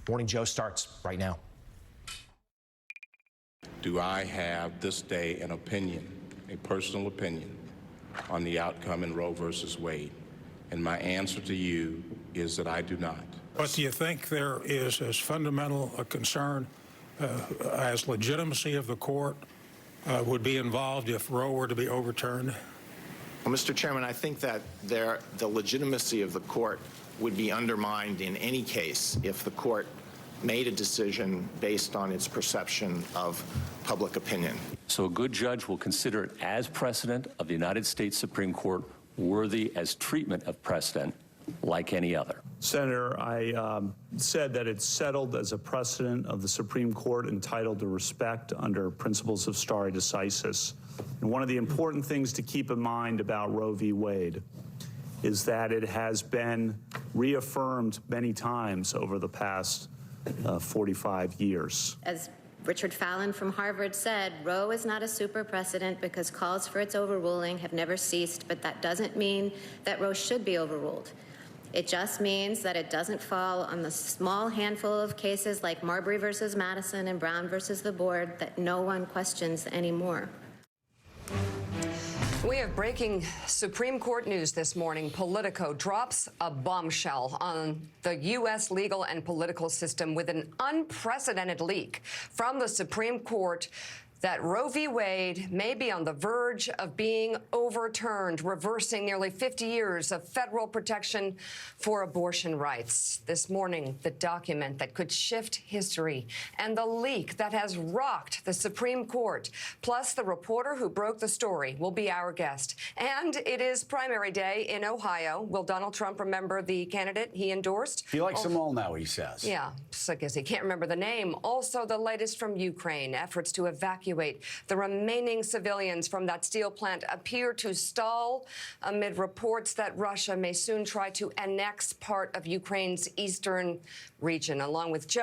Morning Joe starts right now. Do I have this day an opinion, a personal opinion, on the outcome in Roe versus Wade? And my answer to you is that I do not. But do you think there is as fundamental a concern as legitimacy of the court would be involved if Roe were to be overturned? Well, Mr. Chairman, I think that the legitimacy of the court would be undermined in any case if the court made a decision based on its perception of public opinion. So a good judge will consider it as precedent of the United States Supreme Court, worthy as treatment of precedent like any other. Senator, I said that it's settled as a precedent of the Supreme Court entitled to respect under principles of stare decisis. And one of the important things to keep in mind about Roe v. Wade is that it has been reaffirmed many times over the past 45 years. As Richard Fallon from Harvard said, Roe is not a super precedent because calls for its overruling have never ceased, but that doesn't mean that Roe should be overruled. It just means that it doesn't fall on the small handful of cases like Marbury versus Madison and Brown versus the board that no one questions anymore. We have breaking Supreme Court news this morning. Politico drops a bombshell on the U.S. legal and political system with an unprecedented leak from the Supreme Court that Roe v. Wade may be on the verge of being overturned, reversing nearly 50 years of federal protection for abortion rights. This morning, the document that could shift history and the leak that has rocked the Supreme Court, plus the reporter who broke the story, will be our guest. And it is primary day in Ohio. Will Donald Trump remember the candidate he endorsed? He likes them all now, he says. Yeah, I guess he can't remember the name. Also, the latest from Ukraine. Efforts to evacuate the remaining civilians from that steel plant appear to stall amid reports that Russia may soon try to annex part of Ukraine's eastern region. Along with Joe.